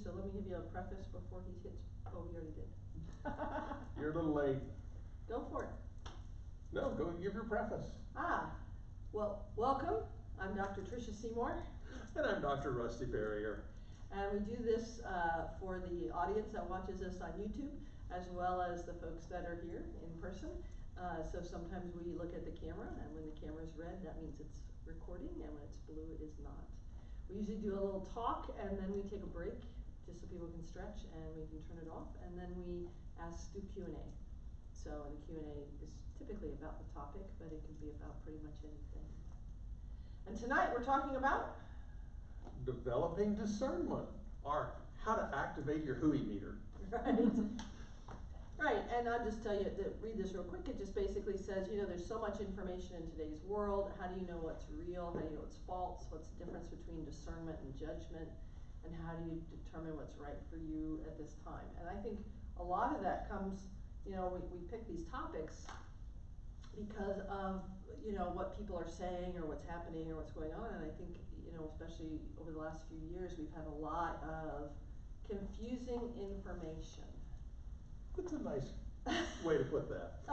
so let me give you a preface before he hits, oh, he already did. You're a little late. Go for it. No, go give your preface. Well, welcome. I'm Dr. Tricia Seymour. And I'm Dr. Rusty Barrier. And we do this for the audience that watches us on YouTube, as well as the folks that are here in person. So sometimes we look at the camera, and when the camera is red, that means it's recording, and when it's blue, it is not. We usually do a little talk, and then we take a break, just so people can stretch, and we can turn it off, and then we do Q&A. So the Q&A is typically about the topic, but it can be about pretty much anything. And tonight we're talking about Developing discernment, or how to activate your hooey meter. Right. Right, and I'll just tell you, read this real quick. It just basically says, you know, there's so much information in today's world. How do you know what's real? How do you know what's false? What's the difference between discernment and judgment? And how do you determine what's right for you at this time? And I think a lot of that comes, you know, we pick these topics because of, you know, what people are saying or what's happening or what's going on. And I think, you know, especially over the last few years, we've had a lot of confusing information. That's a nice way to put that.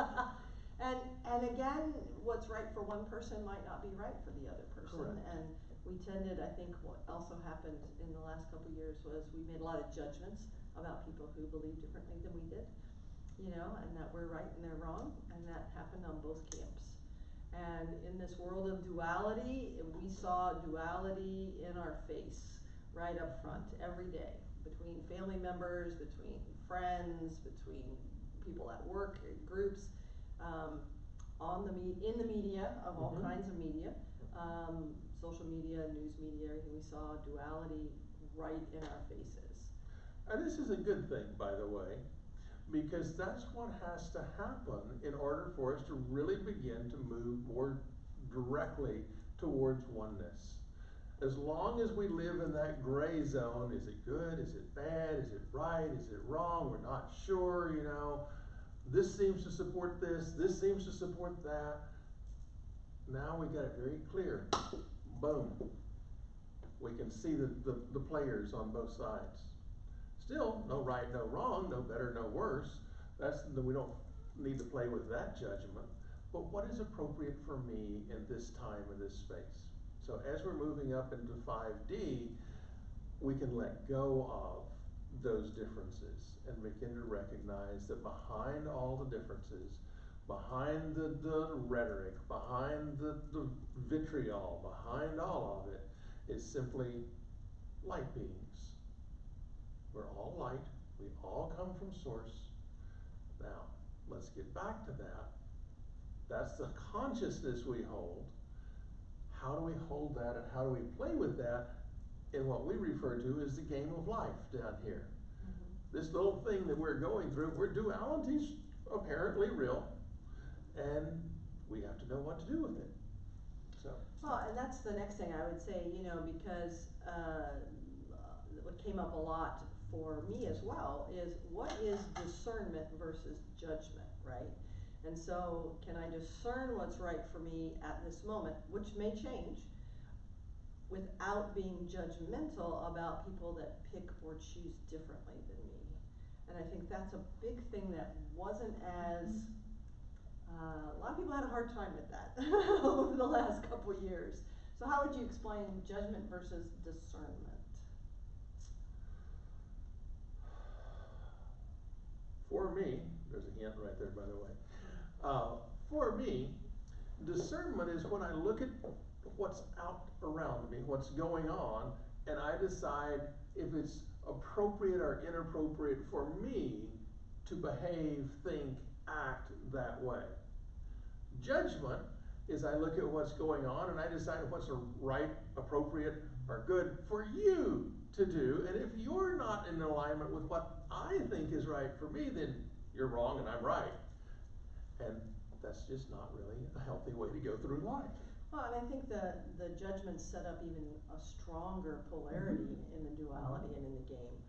and again, what's right for one person might not be right for the other person. Correct. And we tended, I think what also happened in the last couple of years was we made a lot of judgments about people who believe differently than we did, you know, and that we're right and they're wrong, and that happened on both camps. And in this world of duality, we saw duality in our face right up front every day, between family members, between friends, between people at work, groups, in the media of all kinds of media, social media, news media, everything. We saw duality right in our faces. And this is a good thing, by the way, because that's what has to happen in order for us to really begin to move more directly towards oneness. As long as we live in that gray zone, is it good, is it bad, is it right, is it wrong, we're not sure, you know, this seems to support this seems to support that. Now we got it very clear. Boom. We can see the players on both sides. Still, no right, no wrong, no better, no worse. We don't need to play with that judgment. But what is appropriate for me in this time, in this space? So as we're moving up into 5D, we can let go of those differences and begin to recognize that behind all the differences, behind the rhetoric, behind the vitriol, behind all of it, is simply light beings. We're all light. We all come from source. Now, let's get back to that. That's the consciousness we hold. How do we hold that, and how do we play with that in what we refer to as the game of life down here? This little thing that we're going through, where duality's apparently real, and we have to know what to do with it. So. Well, and that's the next thing I would say, you know, because what came up a lot for me as well is, what is discernment versus judgment, right? And so, can I discern what's right for me at this moment, which may change, without being judgmental about people that pick or choose differently than me? And I think that's a big thing that wasn't as, a lot of people had a hard time with that over the last couple of years. So how would you explain judgment versus discernment? For me, there's a hint right there, by the way. For me, discernment is when I look at what's out around me, what's going on, and I decide if it's appropriate or inappropriate for me to behave, think, act that way. Judgment is I look at what's going on and I decide what's right, appropriate, or good for you to do. And if you're not in alignment with what I think is right for me, then you're wrong and I'm right. And that's just not really a healthy way to go through life. Well, and I think the judgments set up even a stronger polarity in the duality and in the game.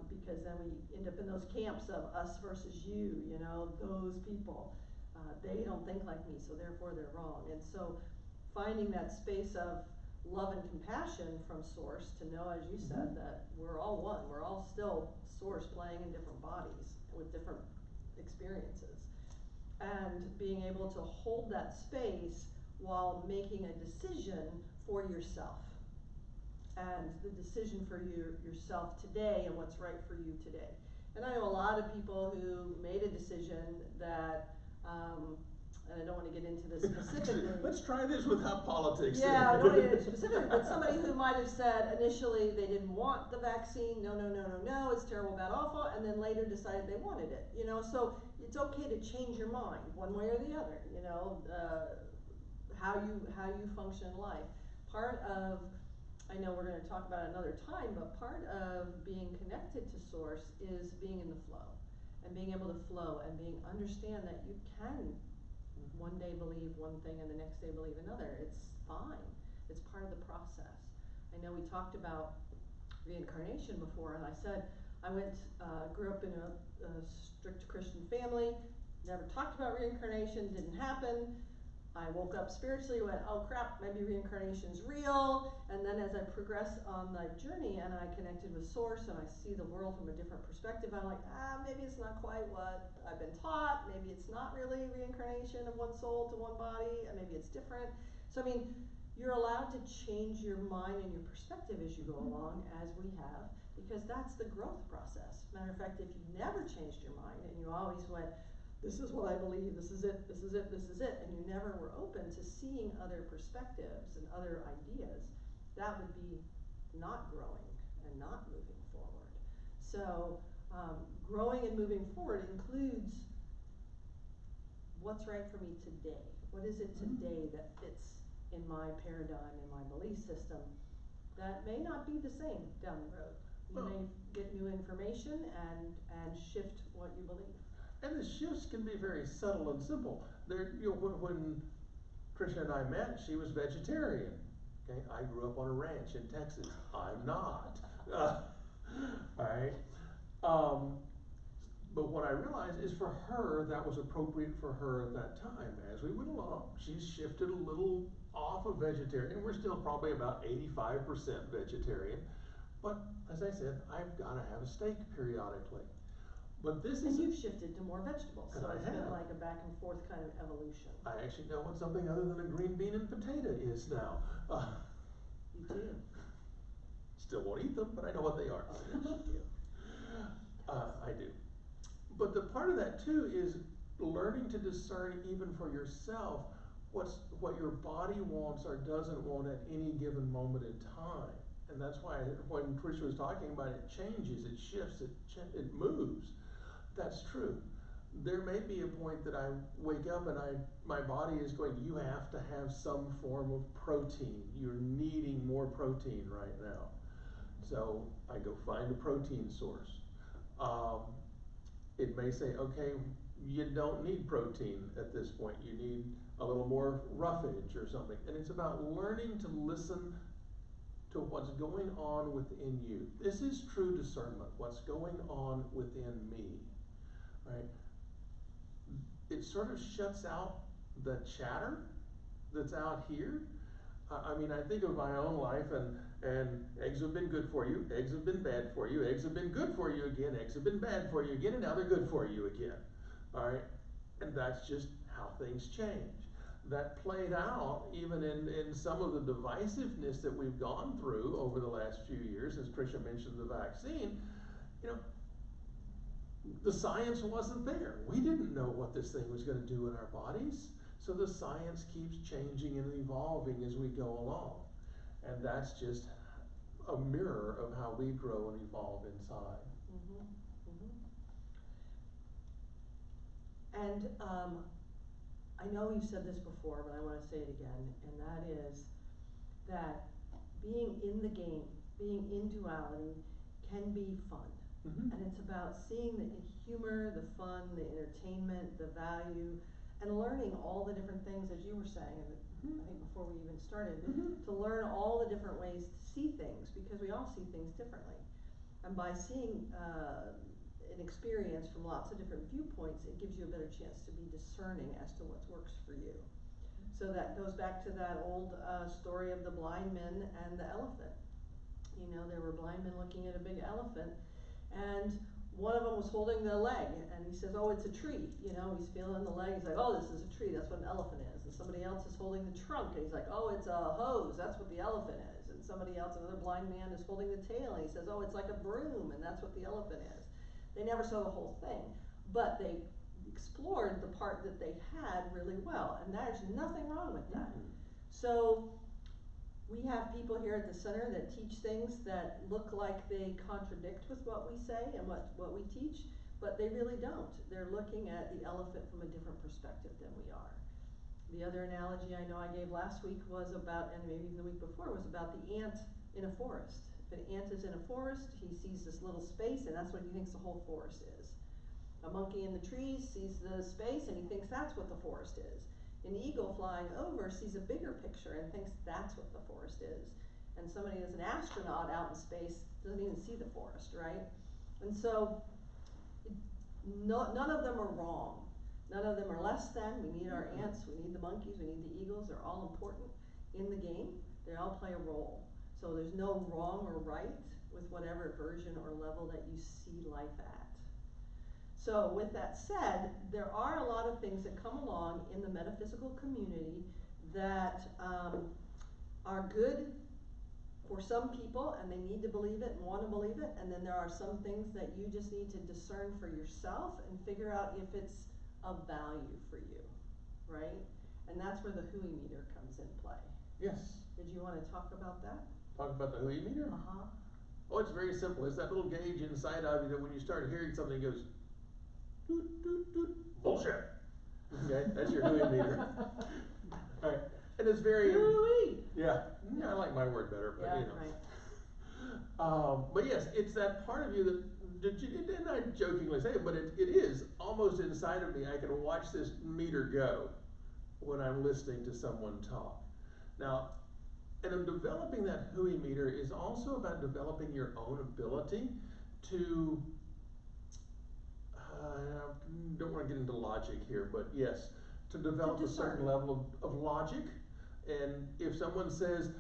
Because then we end up in those camps of us versus you, you know, those people. They don't think like me, so therefore they're wrong. And so finding that space of love and compassion from source to know, as you said, that we're all one. We're all still source playing in different bodies with different experiences. And being able to hold that space while making a decision for yourself. And the decision for yourself today and what's right for you today. And I know a lot of people who made a decision that, and I don't want to get into this specifically. Let's try this without politics. Yeah, I don't want to get into specifically, but somebody who might have said initially they didn't want the vaccine, no, it's terrible, bad, awful, and then later decided they wanted it, you know, so it's okay to change your mind one way or the other, you know, how you function in life. Part of, I know we're going to talk about it another time, but part of being connected to source is being in the flow and being able to flow and understand that you can one day believe one thing and the next day believe another. It's fine. It's part of the process. I know we talked about reincarnation before, and I said I grew up in a strict Christian family, never talked about reincarnation, didn't happen. I woke up spiritually, went, oh crap, maybe reincarnation's real. And then as I progress on my journey and I connected with source and I see the world from a different perspective, I'm like, maybe it's not quite what I've been taught. Maybe it's not really reincarnation of one soul to one body. Maybe it's different. So I mean, you're allowed to change your mind and your perspective as you go along, as we have, because that's the growth process. Matter of fact, if you never changed your mind and you always went, this is what I believe, this is it, this is it, this is it, and you never were open to seeing other perspectives and other ideas, that would be not growing and not moving forward. So growing and moving forward includes what's right for me today. What is it today that fits in my paradigm, in my belief system, that may not be the same down the road. You may get new information and shift what you believe. And the shifts can be very subtle and simple. When Tricia and I met, she was vegetarian. Okay, I grew up on a ranch in Texas. I'm not. Alright. But what I realized is for her, that was appropriate for her at that time. As we went along, she's shifted a little off of vegetarian. We're still probably about 85% vegetarian. But as I said, I've got to have a steak periodically. But this is. And you've shifted to more vegetables, so it's been like a back and forth kind of evolution. I actually know what something other than a green bean and potato is now. You do. Still won't eat them, but I know what they are. Oh, yes, you do. I do. But the part of that too is learning to discern even for yourself what your body wants or doesn't want at any given moment in time. And that's why when Tricia was talking about it changes, it shifts, it moves. That's true. There may be a point that I wake up and my body is going, you have to have some form of protein. You're needing more protein right now. So I go find a protein source. It may say, okay, you don't need protein at this point. You need a little more roughage or something. And it's about learning to listen to what's going on within you. This is true discernment, what's going on within me, right? It sort of shuts out the chatter that's out here. I mean, I think of my own life, and eggs have been good for you, eggs have been bad for you, eggs have been good for you again, eggs have been bad for you again, and now they're good for you again, all right? And that's just how things change. That played out even in some of the divisiveness that we've gone through over the last few years, as Tricia mentioned the vaccine. You know, the science wasn't there. We didn't know what this thing was going to do in our bodies. So the science keeps changing and evolving as we go along. And that's just a mirror of how we grow and evolve inside. And I know you've said this before, but I want to say it again, and that is that being in the game, being in duality, can be fun. And it's about seeing the humor, the fun, the entertainment, the value, and learning all the different things, as you were saying, I think before we even started, to learn all the different ways to see things, because we all see things differently. And by seeing an experience from lots of different viewpoints, it gives you a better chance to be discerning as to what works for you. So that goes back to that old story of the blind men and the elephant. You know, there were blind men looking at a big elephant, and one of them was holding the leg, and he says, oh, it's a tree. You know, he's feeling the leg, he's like, oh, this is a tree, that's what an elephant is. And somebody else is holding the trunk, and he's like, oh, it's a hose, that's what the elephant is. And somebody else, another blind man, is holding the tail, and he says, oh, it's like a broom, and that's what the elephant is. They never saw the whole thing, but they explored the part that they had really well, and there's nothing wrong with that. So we have people here at the center that teach things that look like they contradict with what we say and what we teach, but they really don't. They're looking at the elephant from a different perspective than we are. The other analogy I know I gave last week was about, and maybe even the week before, was about the ant in a forest. If an ant is in a forest, he sees this little space, and that's what he thinks the whole forest is. A monkey in the trees sees the space, and he thinks that's what the forest is. An eagle flying over sees a bigger picture and thinks that's what the forest is. And somebody that's an astronaut out in space doesn't even see the forest, right? And so none of them are wrong. None of them are less than. We need our ants, we need the monkeys, we need the eagles. They're all important in the game. They all play a role. So there's no wrong or right with whatever version or level that you see life at. So with that said, there are a lot of things that come along in the metaphysical community that are good for some people, and they need to believe it and want to believe it, and then there are some things that you just need to discern for yourself and figure out if it's of value for you, right? And that's where the hooey meter comes in play. Yes. Did you want to talk about that? Talk about the hooey meter? Uh-huh. Oh, it's very simple. It's that little gauge inside of you that when you start hearing something, it goes, doot, doot, doot, bullshit. Okay, that's your hooey meter. All right, and it's very, Hooey! yeah, I like my word better, but Yeah, you know. right. But yes, it's that part of you that you didn't I jokingly say it, but it is almost inside of me. I can watch this meter go when I'm listening to someone talk. Now, and in developing that hooey meter is also about developing your own ability to, I don't want to get into logic here, but yes, to develop a certain level of logic. And if someone says,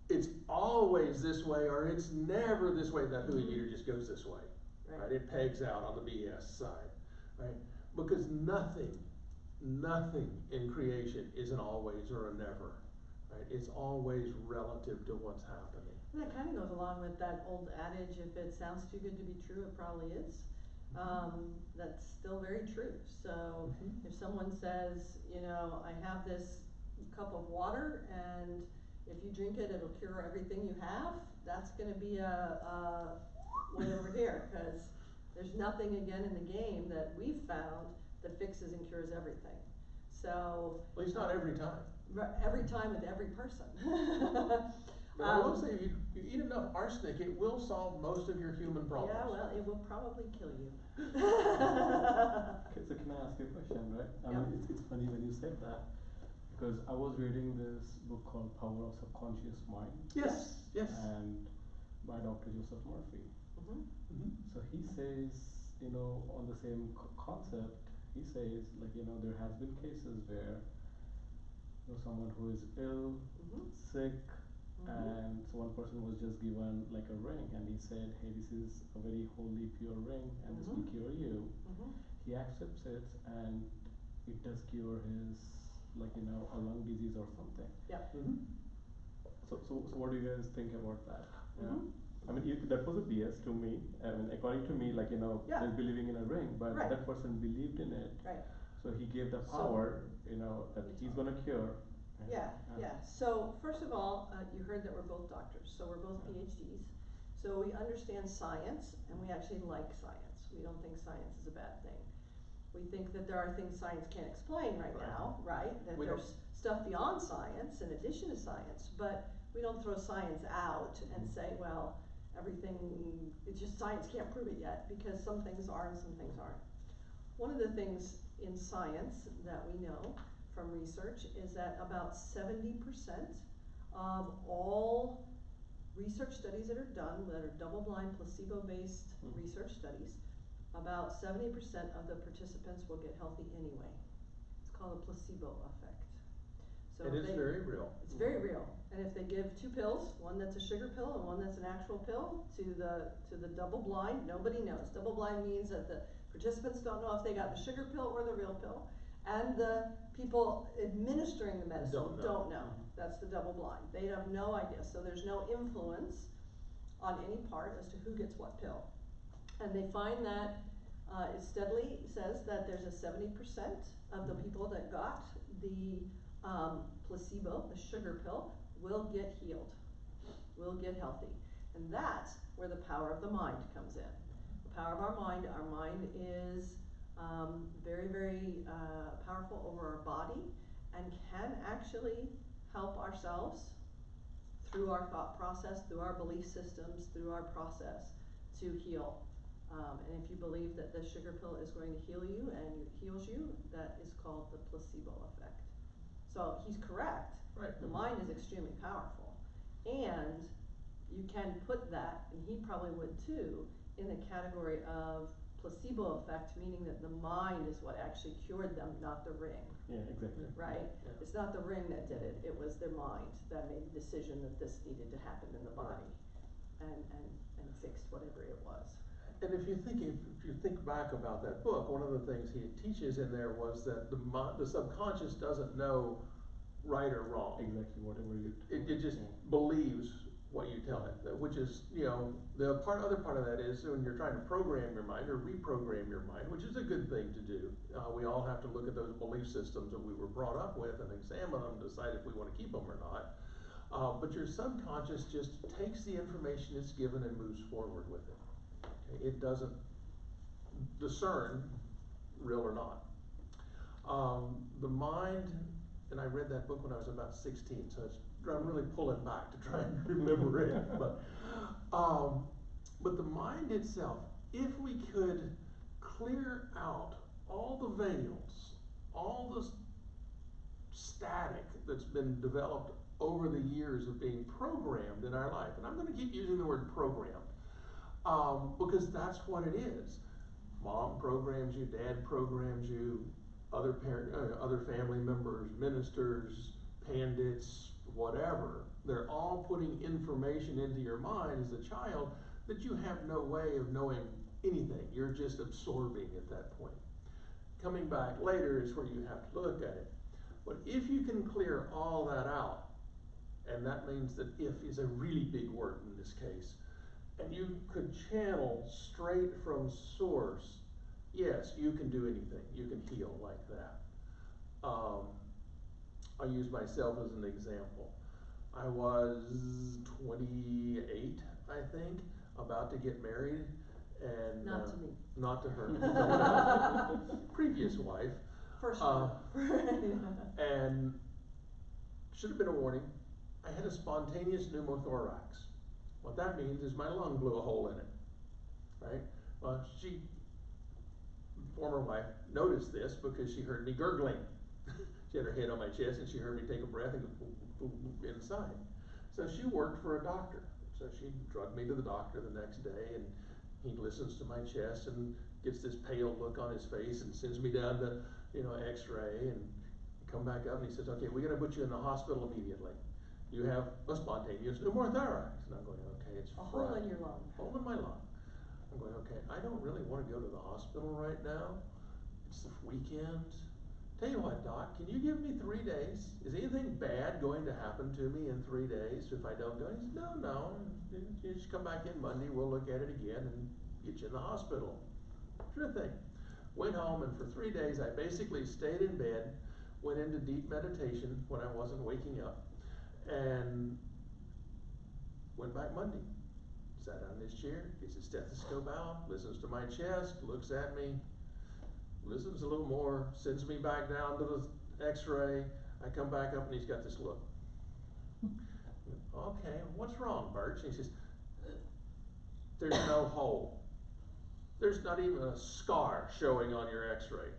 it's always this way or it's never this way, that hooey meter just goes this way, right? It pegs out on the BS side, right? Because nothing in creation is an always or a never, right? It's always relative to what's happening. And that kind of goes along with that old adage, if it sounds too good to be true, it probably is. That's still very true. So if someone says, you know, I have this cup of water and if you drink it, it'll cure everything you have, that's going to be a way over here, because there's nothing again in the game that we've found that fixes and cures everything. So at least not every time. Every time with every person. But I will say, if you eat enough arsenic, it will solve most of your human problems. Yeah, well, it will probably kill you. Okay, so can I ask you a question, right? I mean, it's funny when you said that, because I was reading this book called Power of Subconscious Mind. Yes, yes. And by Dr. Joseph Murphy. So he says, you know, on the same concept, he says, like, you know, there has been cases where, you know, someone who is ill, sick, and so one person was just given like a ring, and he said, hey, this is a very holy, pure ring, and this will cure you. He accepts it, and it does cure his, like, you know, a lung disease or something. So what do you guys think about that? I mean, that was a BS to me. I mean, according to me, like, you know, they're believing in a ring, but that person believed in it. So he gave the power, you know, that he's gonna cure. So first of all, you heard that we're both doctors, so we're both PhDs. So we understand science, and we actually like science. We don't think science is a bad thing. We think that there are things science can't explain right now, right? That there's stuff beyond science in addition to science, but we don't throw science out and say, well, everything, it's just science can't prove it yet, because some things are and some things aren't. One of the things in science that we know from research is that about 70% of all research studies that are done, that are double-blind, placebo-based research studies, about 70% of the participants will get healthy anyway. It's called a placebo effect. So And if it's they- very real. It's very real, and if they give two pills, one that's a sugar pill and one that's an actual pill, to the double blind, nobody knows. Double blind means that the participants don't know if they got the sugar pill or the real pill, and the people administering the medicine Don't know. That's the double blind. They have no idea, so there's no influence on any part as to who gets what pill. And they find that, it steadily says that there's a 70% of the people that got the placebo, the sugar pill, will get healed, will get healthy. And that's where the power of the mind comes in. The power of our mind is very, very powerful over our body, and can actually help ourselves through our thought process, through our belief systems, through our process to heal. And if you believe that the sugar pill is going to heal you and it heals you, that is called the placebo effect. So he's correct. Right. The mind is extremely powerful. And you can put that, and he probably would too, in the category of placebo effect, meaning that the mind is what actually cured them, not the ring. Yeah, exactly. Right? Yeah. It's not the ring that did it, it was their mind that made the decision that this needed to happen in the body, and fixed whatever it was. And if you think back about that book, one of the things he teaches in there was that the subconscious doesn't know right or wrong. Exactly, whatever you It just believes what you tell it, which is, the other part of that is when you're trying to program your mind or reprogram your mind, which is a good thing to do. We all have to look at those belief systems that we were brought up with and examine them, decide if we want to keep them or not. But your subconscious just takes the information it's given and moves forward with it. Okay? It doesn't discern real or not. The mind, and I read that book when I was about 16, so I'm really pulling back to try and remember it. But the mind itself, if we could clear out all the veils, all the static that's been developed over the years of being programmed in our life, and I'm going to keep using the word programmed, because that's what it is. Mom programs you, dad programs you, other family members, ministers, pandits, whatever. They're all putting information into your mind as a child that you have no way of knowing anything. You're just absorbing at that point. Coming back later is where you have to look at it. But if you can clear all that out, and that means that if is a really big word in this case, and you could channel straight from source, yes, you can do anything. You can heal like that. I'll use myself as an example. I was 28, I think, about to get married, and Not to me. Not to her. Previous wife. First one. And should have been a warning. I had a spontaneous pneumothorax. What that means is my lung blew a hole in it, right? Well, former wife, noticed this because she heard me gurgling. She had her head on my chest and she heard me take a breath and go inside. So she worked for a doctor. So she drugged me to the doctor the next day, and he listens to my chest and gets this pale look on his face and sends me down to, x-ray, and come back up, and he says, okay, we gotta put you in the hospital immediately. You have a spontaneous pneumothorax. And I'm going, okay, it's a hole in your lung. Hole in my lung. I'm going, okay, I don't really want to go to the hospital right now. It's the weekend. Tell you what, Doc, can you give me 3 days? Is anything bad going to happen to me in 3 days if I don't go? He said, no. You just come back in Monday, we'll look at it again and get you in the hospital. Sure thing. Went home, and for 3 days I basically stayed in bed, went into deep meditation when I wasn't waking up, and went back Monday. Sat down in his chair, gets his stethoscope out, listens to my chest, looks at me, listens a little more, sends me back down to the x-ray. I come back up and he's got this look. Okay, what's wrong, Birch? And he says, there's no hole. There's not even a scar showing on your x-ray.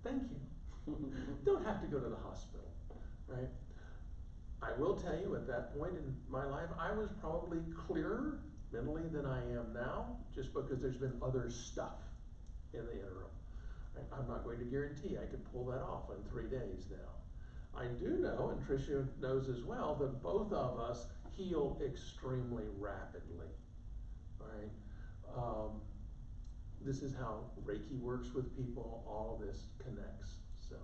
Thank you. Don't have to go to the hospital, right? I will tell you, at that point in my life, I was probably clearer mentally than I am now, just because there's been other stuff in the interim. I'm not going to guarantee I could pull that off in 3 days now. I do know, and Tricia knows as well, that both of us heal extremely rapidly, right? This is how Reiki works with people, all of this connects, so.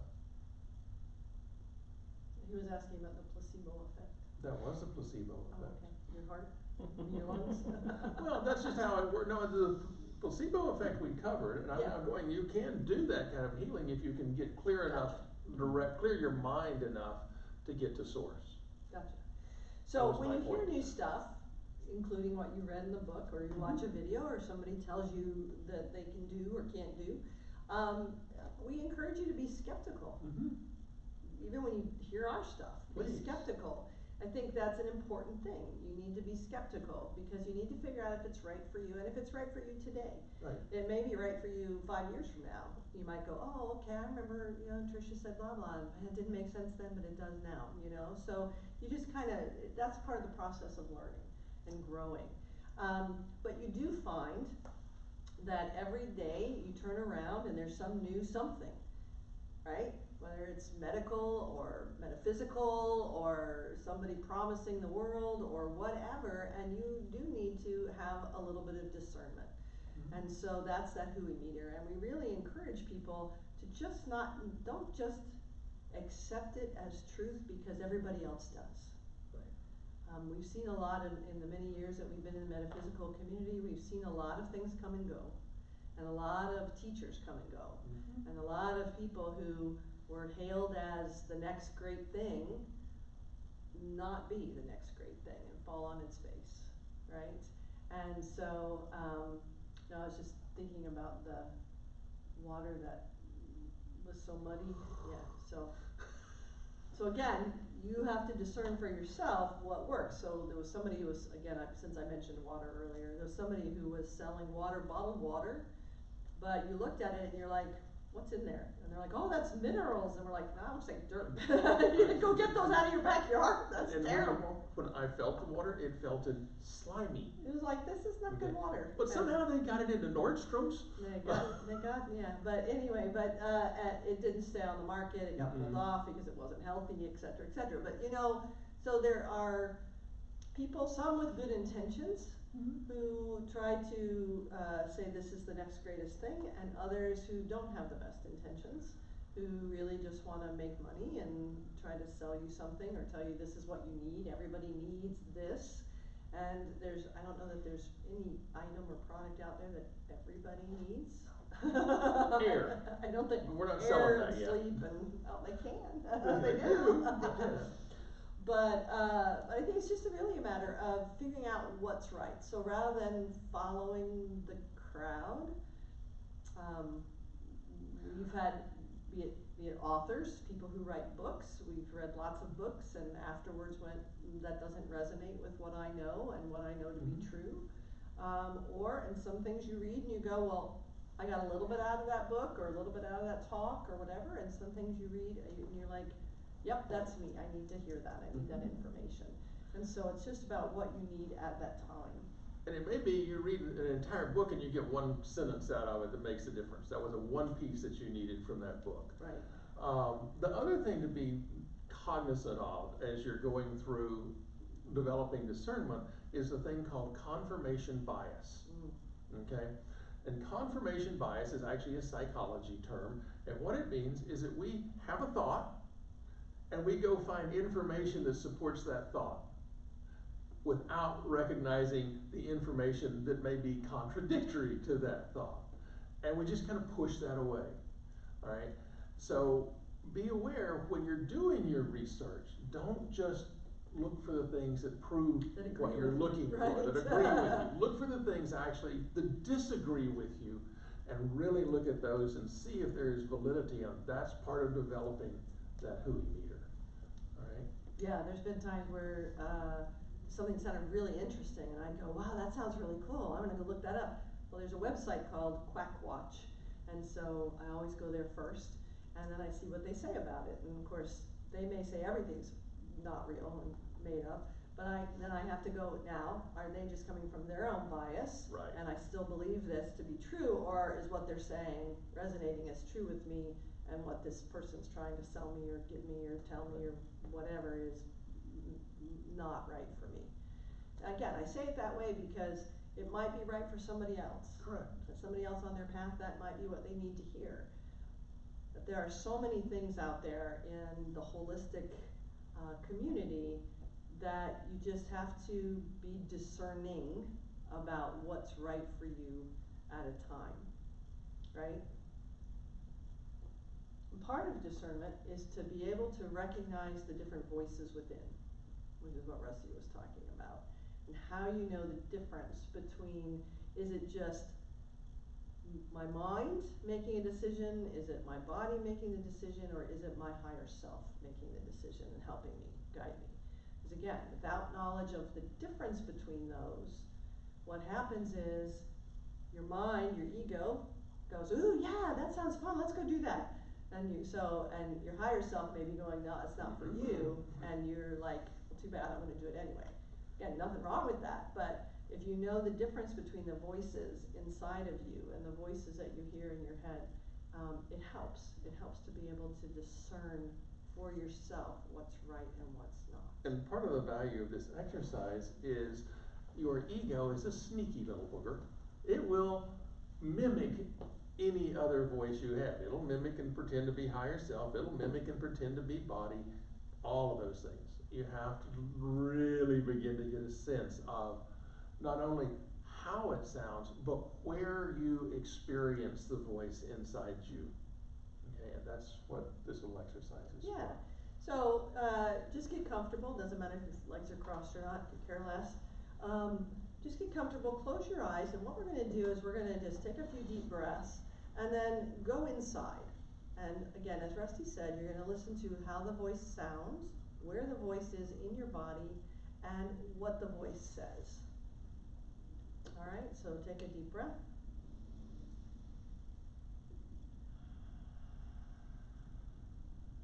He was asking about the placebo effect. That was a placebo Oh, effect. okay, your heart, your lungs. Well, that's just how it works. No, the placebo effect we covered, and I'm Yeah. now going, you can do that kind of healing if you can get clear enough, clear your mind enough to get to source. Gotcha. That So was when my you hear point. new stuff, including what you read in the book, or you watch a video, or somebody tells you that they can do or can't do, we encourage you to be skeptical. Even when you hear our stuff, be Please. skeptical. I think that's an important thing. You need to be skeptical because you need to figure out if it's right for you and if it's right for you today. Right. It may be right for you 5 years from now. You might go, oh, okay, I remember, Tricia said blah, blah, and it didn't make sense then, but it does now, So you just that's part of the process of learning and growing. But you do find that every day you turn around and there's some new something, right? Whether it's medical or metaphysical or somebody promising the world or whatever, and you do need to have a little bit of discernment. And so that's that hooey meter, and we really encourage people to don't just accept it as truth because everybody else does. Right. We've seen a lot in the many years that we've been in the metaphysical community, we've seen a lot of things come and go, and a lot of teachers come and go, and a lot of people who were hailed as the next great thing not be the next great thing and fall on its face, right? And so, I was just thinking about the water that was so muddy, so again, you have to discern for yourself what works. So there was somebody who was, again, since I mentioned water earlier, there was somebody who was selling bottled water, but you looked at it and you're like, what's in there? And they're like, oh, that's minerals. And we're like, no, it looks like dirt. You go get those out of your backyard. That's And terrible. when I felt the water, it felt slimy. It was like, this is not good water. But somehow they got it into Nordstrom's. But anyway, it didn't stay on the market, it got pulled off because it wasn't healthy, et cetera, et cetera. But so there are people, some with good intentions, who try to say this is the next greatest thing, and others who don't have the best intentions, who really just want to make money and try to sell you something or tell you this is what you need, everybody needs this. And I don't know that there's any item or product out there that everybody needs. Air. I don't think we're not air selling and that yet. sleep and they can. They do. But I think it's just really a matter of figuring out what's right. So rather than following the crowd, we've had, be it authors, people who write books, we've read lots of books and afterwards went, that doesn't resonate with what I know and what I know to be true. Or in some things you read and you go, well, I got a little bit out of that book or a little bit out of that talk or whatever, and some things you read and you're like, yep, that's me. I need to hear that. I need that information. And so it's just about what you need at that time. And it may be you read an entire book and you get one sentence out of it that makes a difference. That was a one piece that you needed from that book. Right. The other thing to be cognizant of as you're going through developing discernment is a thing called confirmation bias. Okay? And confirmation bias is actually a psychology term. And what it means is that we have a thought, and we go find information that supports that thought without recognizing the information that may be contradictory to that thought. And we just kind of push that away, all right? So be aware when you're doing your research, don't just look for the things that prove what you're looking for, that agree with you. Look for the things actually that disagree with you and really look at those and see if there is validity on it. That's part of developing that hooey meter. All right? Yeah, there's been times where something sounded really interesting and I'd go, wow, that sounds really cool. I'm gonna go look that up. Well, there's a website called Quack Watch, and so I always go there first, and then I see what they say about it. And of course, they may say everything's not real and made up, but then I have to go, now, are they just coming from their own bias? Right. And I still believe this to be true, or is what they're saying resonating as true with me and what this person's trying to sell me or give me or tell me or whatever is not right for me. Again, I say it that way because it might be right for somebody else. Correct. Somebody else on their path, that might be what they need to hear. But there are so many things out there in the holistic community that you just have to be discerning about what's right for you at a time, right? And part of discernment is to be able to recognize the different voices within, which is what Rusty was talking about, and how you know the difference between, is it just my mind making a decision, is it my body making the decision, or is it my higher self making the decision and helping me, guide me? Because again, without knowledge of the difference between those, what happens is your mind, your ego, goes, ooh, yeah, that sounds fun, let's go do that. And and your higher self may be going, no, it's not for you, and you're like, well, too bad, I'm gonna do it anyway. Again, nothing wrong with that, but if you know the difference between the voices inside of you and the voices that you hear in your head, it helps. It helps to be able to discern for yourself what's right and what's not. And part of the value of this exercise is your ego is a sneaky little booger. It will mimic any other voice you have. It'll mimic and pretend to be higher self. It'll mimic and pretend to be body, all of those things. You have to really begin to get a sense of not only how it sounds, but where you experience the voice inside you. Okay, and that's what this little exercise is Yeah. for. So just get comfortable. Doesn't matter if your legs are crossed or not. Could care less. Just get comfortable. Close your eyes, and what we're going to do is we're going to just take a few deep breaths, and then go inside. And again, as Rusty said, you're going to listen to how the voice sounds, where the voice is in your body, and what the voice says. All right, so take a deep breath.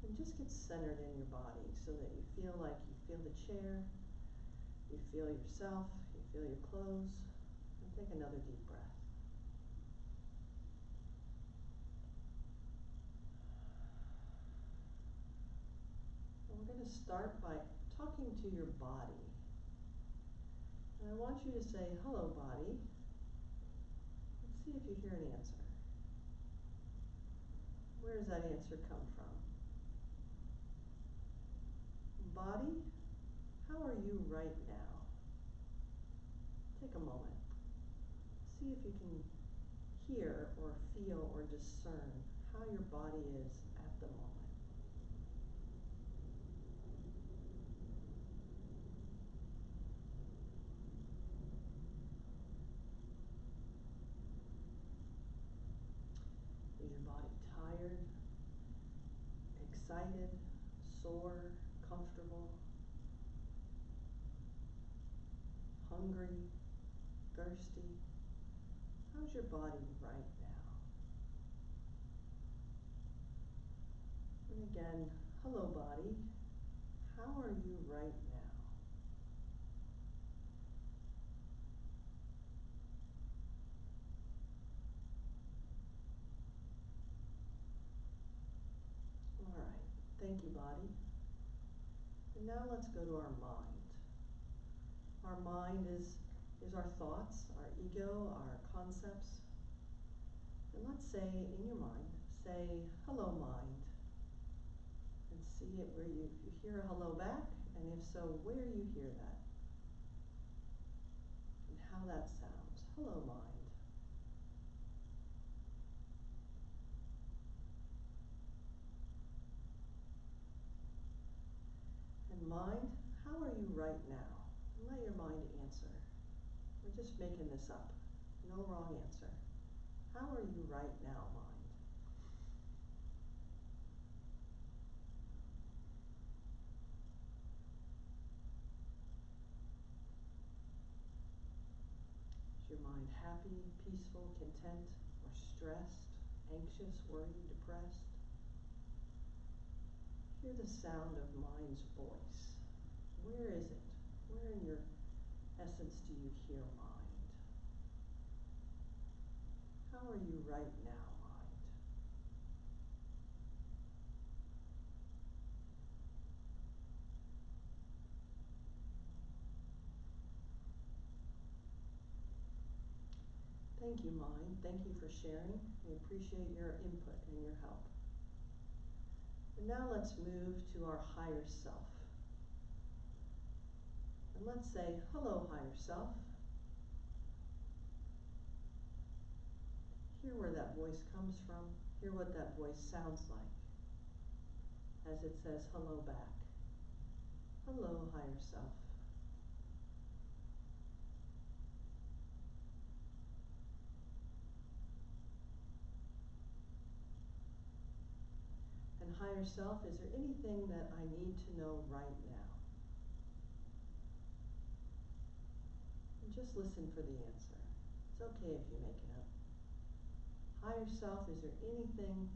And just get centered in your body so that you feel like you feel the chair, you feel yourself, you feel your clothes. And take another deep breath. And we're going to start by talking to your body. And I want you to say, hello, body. Let's see if you hear an answer. Where does that answer come from? Body, how are you right now? Take a moment. See if you can hear or feel or discern how your body is at the moment. Is your body tired, excited, sore, comfortable, hungry, thirsty? How's your body right now? And again, hello body, how are you right now? All right, thank you body. And now let's go to our mind. Our mind is our thoughts, our ego, our concepts. And let's say in your mind, say, hello mind. And see it where you hear a hello back, and if so, where you hear that. And how that sounds. Hello mind. And mind, how are you right now? And let your mind answer. We're just making this up. No wrong answer. How are you right now, mind? Is your mind happy, peaceful, content, or stressed, anxious, worried, depressed? Hear the sound of mind's voice. Where is it? Where in your essence do you hear mind? How are you right now, mind? Thank you, Mind. Thank you for sharing. We appreciate your input and your help. And now let's move to our higher self. And let's say, hello, higher self. Hear where that voice comes from. Hear what that voice sounds like as it says hello back. Hello, higher self. And higher self, is there anything that I need to know right now? And just listen for the answer. It's okay if you make it up. Higher self, is there anything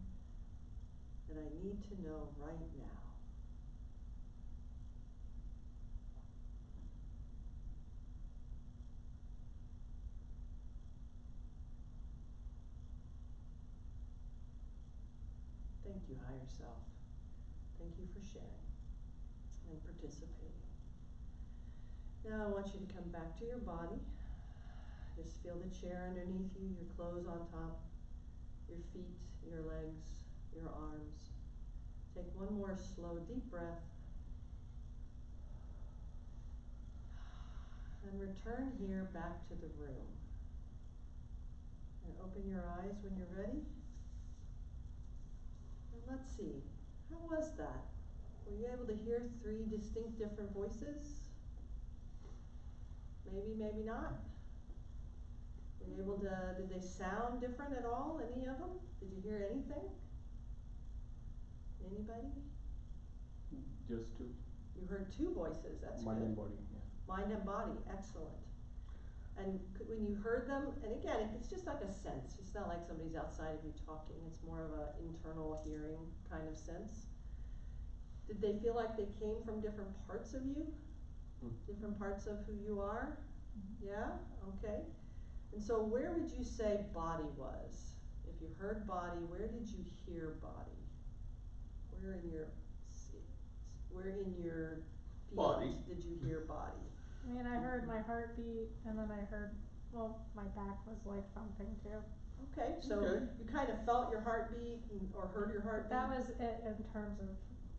that I need to know right now? Thank you, higher self. Thank you for sharing and participating. Now I want you to come back to your body. Just feel the chair underneath you, your clothes on top, your feet, your legs, your arms. Take one more slow, deep breath. And return here back to the room. And open your eyes when you're ready. And let's see, how was that? Were you able to hear 3 distinct different voices? Maybe, maybe not. Were you able to, did they sound different at all, any of them? Did you hear anything? Anybody? Just 2. You heard 2 voices, that's Mind good. and body, yeah. Mind and body, excellent. And when you heard them, and again, it's just like a sense. It's not like somebody's outside of you talking. It's more of an internal hearing kind of sense. Did they feel like they came from different parts of you? Different parts of who you are? Yeah? Okay. And so where would you say body was? If you heard body, where did you hear body? Where in your Body. feelings did you hear body? I mean, I heard my heartbeat, and then I heard, well, my back was like thumping too. Okay, so you kind of felt your heartbeat or heard your heartbeat? That was it in terms of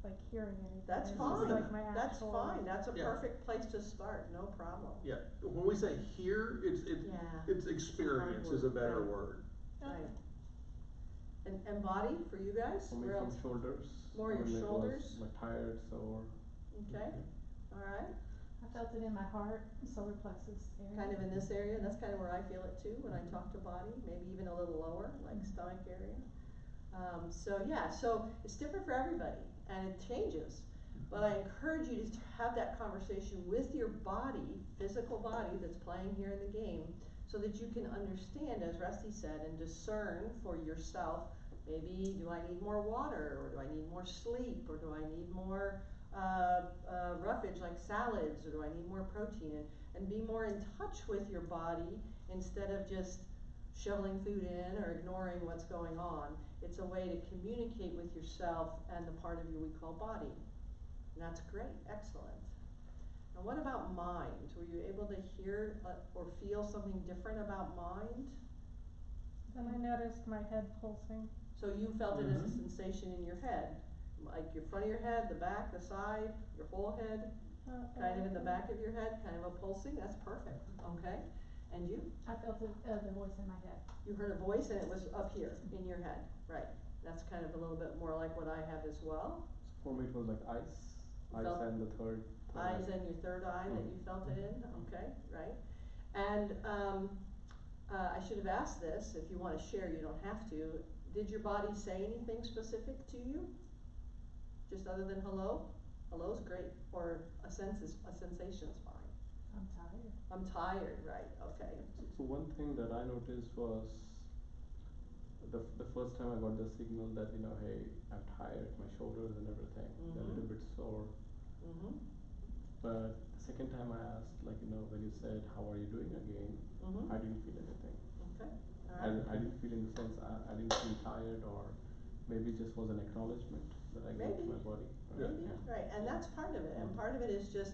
like hearing anything. That's It fine. was like my That's actual, fine. That's a Yeah. perfect place to start. No problem. Yeah, when we say hear, Yeah. it's experience is a better Right. word. Right. And body for you guys? For me, Where from else? shoulders. More your when shoulders? It was like tired, sore. Okay. All right. I felt it in my heart, solar plexus area. Kind of in this area. That's kind of where I feel it too when I talk to body. Maybe even a little lower, like stomach area. So yeah, so it's different for everybody, and it changes. But I encourage you to have that conversation with your body, physical body that's playing here in the game, so that you can understand, as Rusty said, and discern for yourself, maybe do I need more water, or do I need more sleep, or do I need more roughage like salads, or do I need more protein, and be more in touch with your body instead of just shoveling food in or ignoring what's going on. It's a way to communicate with yourself and the part of you we call body. And that's great, excellent. And what about mind? Were you able to hear or feel something different about mind? Then I noticed my head pulsing. So you felt it as a sensation in your head, like your front of your head, the back, the side, your whole head, kind of in the back of your head, kind of a pulsing. That's perfect, okay? And you? I felt the voice in my head. You heard a voice and it was up here in your head, right? That's kind of a little bit more like what I have as well. So for me, it was like eyes Felt and the third eyes and your third eye that you felt it in, okay, right? And I should have asked this. If you want to share, you don't have to. Did your body say anything specific to you? Just other than hello? Hello's great, or a sensation's fine. I'm tired. I'm tired, right? Okay. So one thing that I noticed was the first time I got the signal that, you know, hey, I'm tired, my shoulders and everything, they're a little bit sore. But the second time I asked, like, you know, when you said, how are you doing again, I didn't feel anything. Okay. All right. I didn't feel in the sense I didn't feel tired, or maybe it just was an acknowledgement that I gave to my body. Maybe, right, and that's part of it, and part of it is just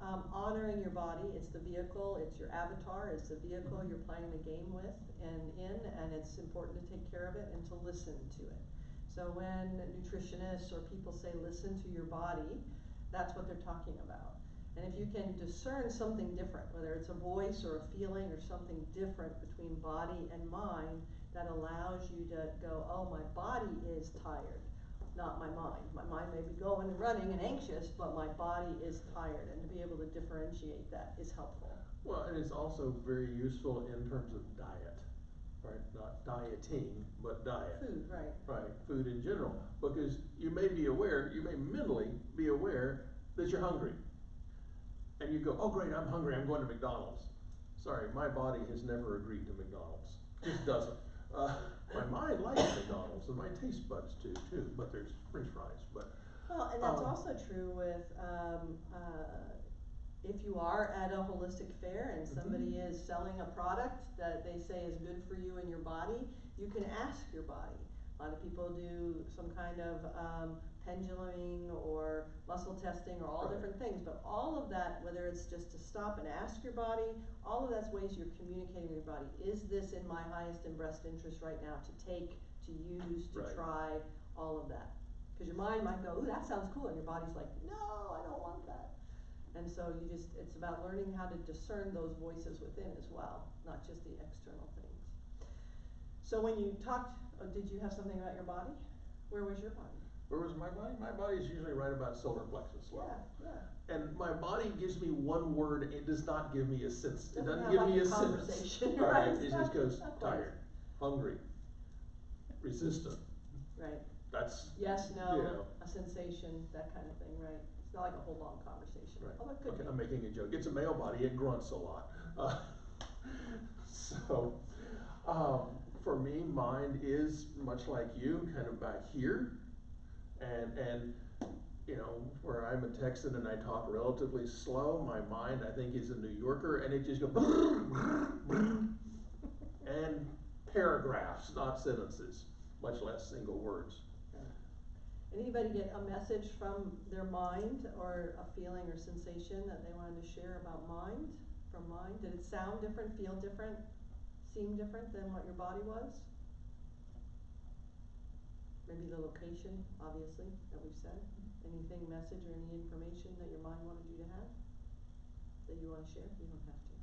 Honoring your body, it's the vehicle, it's your avatar, it's the vehicle you're playing the game with and it's important to take care of it and to listen to it. So when nutritionists or people say listen to your body, that's what they're talking about. And if you can discern something different, whether it's a voice or a feeling or something different between body and mind, that allows you to go, oh, my body is tired, not my mind. My mind may be going and running and anxious, but my body is tired, and to be able to differentiate that is helpful. Well, and it's also very useful in terms of diet, right? Not dieting, but diet. Food, right. Right, food in general, because you may be aware, you may mentally be aware that you're hungry. And you go, oh great, I'm hungry, I'm going to McDonald's. Sorry, my body has never agreed to McDonald's. Just doesn't. My mind likes McDonald's, and my taste buds too, but there's french fries, but. Well, and that's also true with, if you are at a holistic fair and somebody is selling a product that they say is good for you and your body, you can ask your body. A lot of people do some kind of penduluming or muscle testing or all different things, but all of that, whether it's just to stop and ask your body, all of that's ways you're communicating with your body. Is this in my highest and best interest right now to take, to use, to try, all of that? Because your mind might go, ooh, that sounds cool, and your body's like, no, I don't want that. And so it's about learning how to discern those voices within as well, not just the external things. So when you talked, did you have something about your body? Where was your body? Where was my body? My body is usually right about solar plexus level. Yeah. And my body gives me one word, it does not give me a sense. It doesn't have give like me a a sentence. conversation, Right, right? it just goes Not tired, hungry, resistant. Right. That's, Yes, no, you know. a sensation, that kind of thing, right? It's not like a whole long conversation. Right. Although it could Okay, be. I'm making a joke. It's a male body, it grunts a lot. So, for me, mind is much like you, kind of back here. And you know, where I'm a Texan and I talk relatively slow, my mind, I think, is a New Yorker, and it just goes and paragraphs, not sentences, much less single words. Anybody get a message from their mind or a feeling or sensation that they wanted to share about mind, from mind? Did it sound different, feel different, seem different than what your body was? Maybe the location, obviously, that we've said. Anything, message, or any information that your mind wanted you to have that you want to share? You don't have to.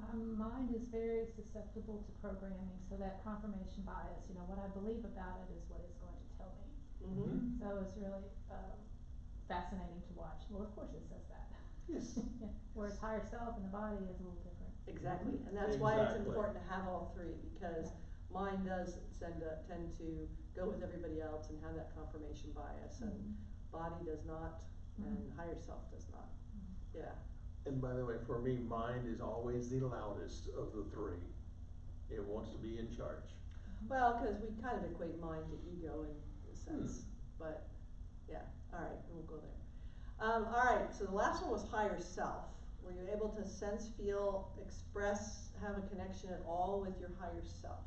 My mind is very susceptible to programming, so that confirmation bias, what I believe about it is what it's going to tell me. Mm-hmm. So it's really fascinating to watch. Well, of course it says that. Yes. Yeah. Whereas higher self and the body is a little different. Exactly, and that's why it's important to have all three, because mind does tend to go with everybody else and have that confirmation bias, and body does not, and higher self does not. Yeah. And by the way, for me, mind is always the loudest of the three. It wants to be in charge. Well, because we kind of equate mind to ego in a sense, but yeah, all right, we'll go there. All right, so the last one was higher self. Were you able to sense, feel, express, have a connection at all with your higher self?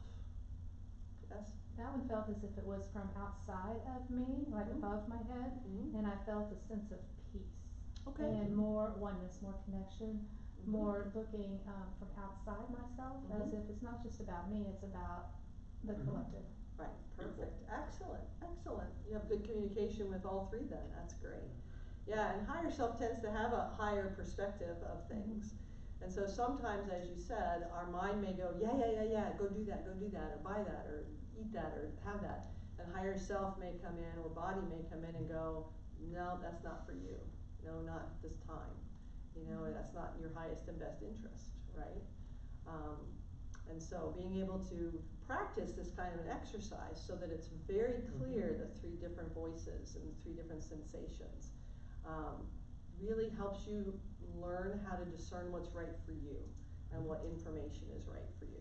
Yes? That one felt as if it was from outside of me, like above my head, and I felt a sense of peace. Okay. And more oneness, more connection, more looking from outside myself, as if it's not just about me, it's about the collective. Right, perfect, excellent, excellent. You have good communication with all three then, that's great. Yeah, and higher self tends to have a higher perspective of things. And so sometimes, as you said, our mind may go, yeah, go do that, or buy that, or eat that, or have that. And higher self may come in, or body may come in and go, no, that's not for you. No, not this time. That's not in your highest and best interest, right? And so being able to practice this kind of an exercise so that it's very clear, the three different voices and the three different sensations, really helps you learn how to discern what's right for you and what information is right for you.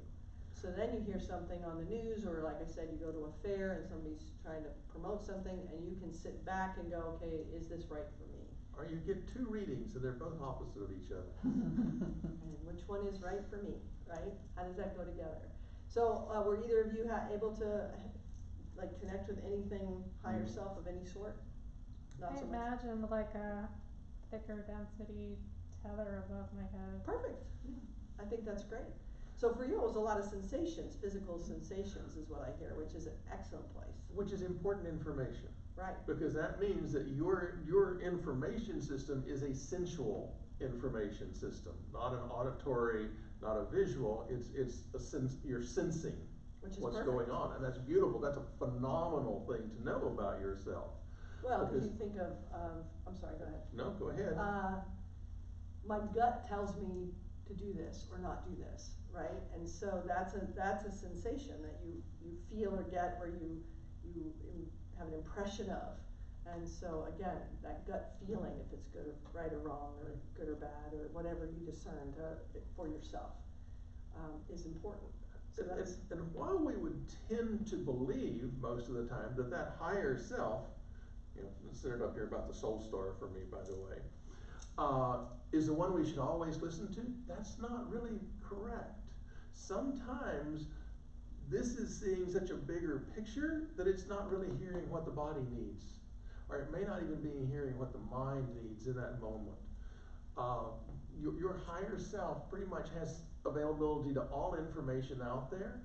So then you hear something on the news, or like I said, you go to a fair and somebody's trying to promote something, and you can sit back and go, okay, is this right for me? Or you get two readings and they're both opposite of each other. And which one is right for me, right? How does that go together? So were either of you able to connect with anything higher self of any sort? Not I so much. imagine like thicker density tether above my head. Perfect, yeah, I think that's great. So for you, it was a lot of sensations, physical sensations is what I hear, which is an excellent place. Which is important information. Right. Because that means that your information system is a sensual information system, not an auditory, not a visual. It's a sense, you're sensing Which is what's perfect. going on, and that's beautiful. That's a phenomenal thing to know about yourself. Well, if Because- you think of, I'm sorry, go ahead. No, go ahead. My gut tells me to do this or not do this, right? And so that's a sensation that you feel or get, or you have an impression of. And so again, that gut feeling, if it's good or right or wrong, or good or bad, or whatever you discern for yourself, is important. So that's, And while we would tend to believe most of the time that higher self, you know, considered up here about the soul star for me, by the way, is the one we should always listen to, that's not really correct. Sometimes this is seeing such a bigger picture that it's not really hearing what the body needs, or it may not even be hearing what the mind needs in that moment. Your higher self pretty much has availability to all information out there,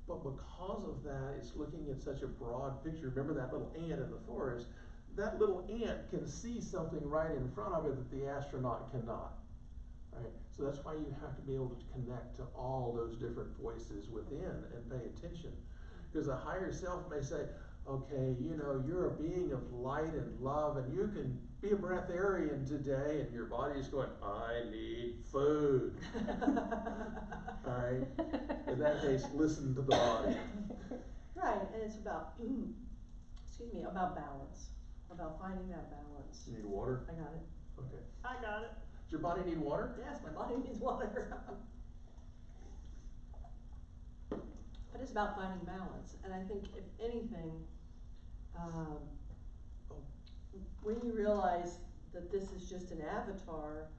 but because of that, it's looking at such a broad picture. Remember that little ant in the forest? That little ant can see something right in front of it that the astronaut cannot, right? So that's why you have to be able to connect to all those different voices within and pay attention. Because a higher self may say, okay, you know, you're a being of light and love, and you can be a breatharian today, and your body is going, I need food. All right? In that case, listen to the body. right, and it's about, excuse me, about balance, about finding that balance. You need water? I got it. Okay. I got it. Does your body need water? Yes, my body needs water. But it's about finding balance, and I think if anything, when you realize that this is just an avatar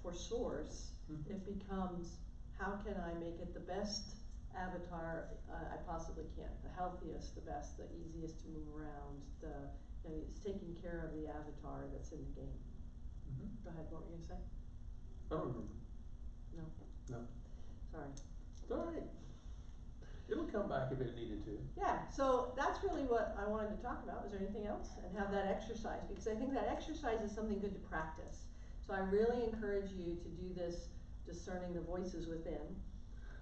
for Source, Mhm. it becomes, how can I make it the best avatar I possibly can, the healthiest, the best, the easiest to move around, it's taking care of the avatar that's in the game. Mm-hmm. Go ahead, what were you gonna say? I don't remember. No, No. sorry. It's all right. It'll come back if it needed to. Yeah, so that's really what I wanted to talk about. Is there anything else? And have that exercise, because I think that exercise is something good to practice. So I really encourage you to do this discerning the voices within,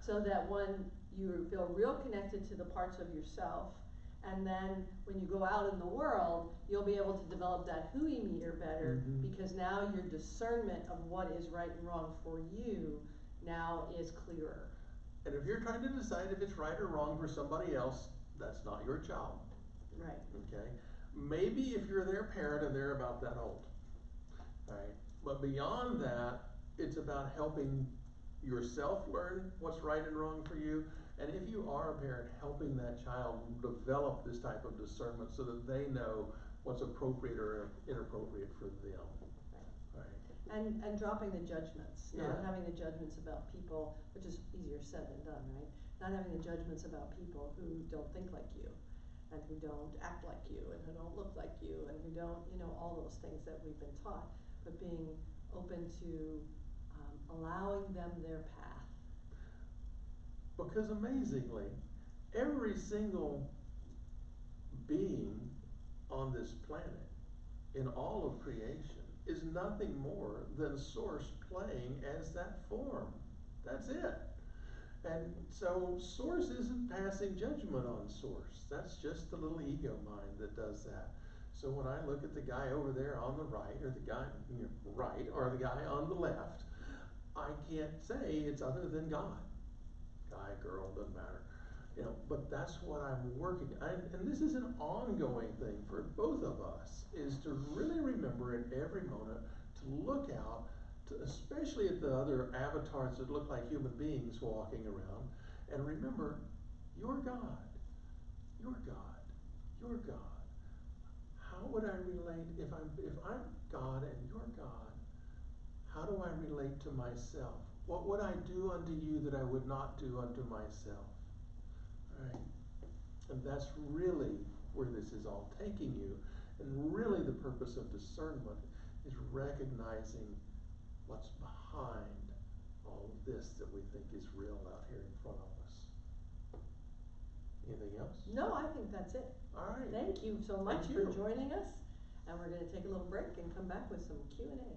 so that when you feel real connected to the parts of yourself, and then when you go out in the world, you'll be able to develop that hooey meter better, Mhm. because now your discernment of what is right and wrong for you now is clearer. And if you're trying to decide if it's right or wrong for somebody else, that's not your job. Right. Okay? Maybe if you're their parent and they're about that old. Right? But beyond that, it's about helping yourself learn what's right and wrong for you. And if you are a parent, helping that child develop this type of discernment so that they know what's appropriate or inappropriate for them. Right? And dropping the judgments, not Yeah. having the judgments about people, which is easier said than done, right? Not having the judgments about people who don't think like you, and who don't act like you, and who don't look like you, and who don't, all those things that we've been taught, but being open to allowing them their path. Because amazingly, every single being on this planet, in all of creation, is nothing more than Source playing as that form. That's it. And so Source isn't passing judgment on Source. That's just the little ego mind that does that. So when I look at the guy over there on the right, or the guy right, or the guy on the left, I can't say it's other than God. Guy, girl, doesn't matter. But that's what I'm working on. And this is an ongoing thing for both of us, is to really remember in every moment to look out, especially at the other avatars that look like human beings walking around, and remember, you're God. You're God. You're God. How would I relate if I'm God and you're God? How do I relate to myself? What would I do unto you that I would not do unto myself? Right? And that's really where this is all taking you. And really the purpose of discernment is recognizing what's behind all of this that we think is real out here in front of us. Anything else? No, I think that's it. All right. Thank you so much Thank for you. joining us, and we're gonna take a little break and come back with some Q&A.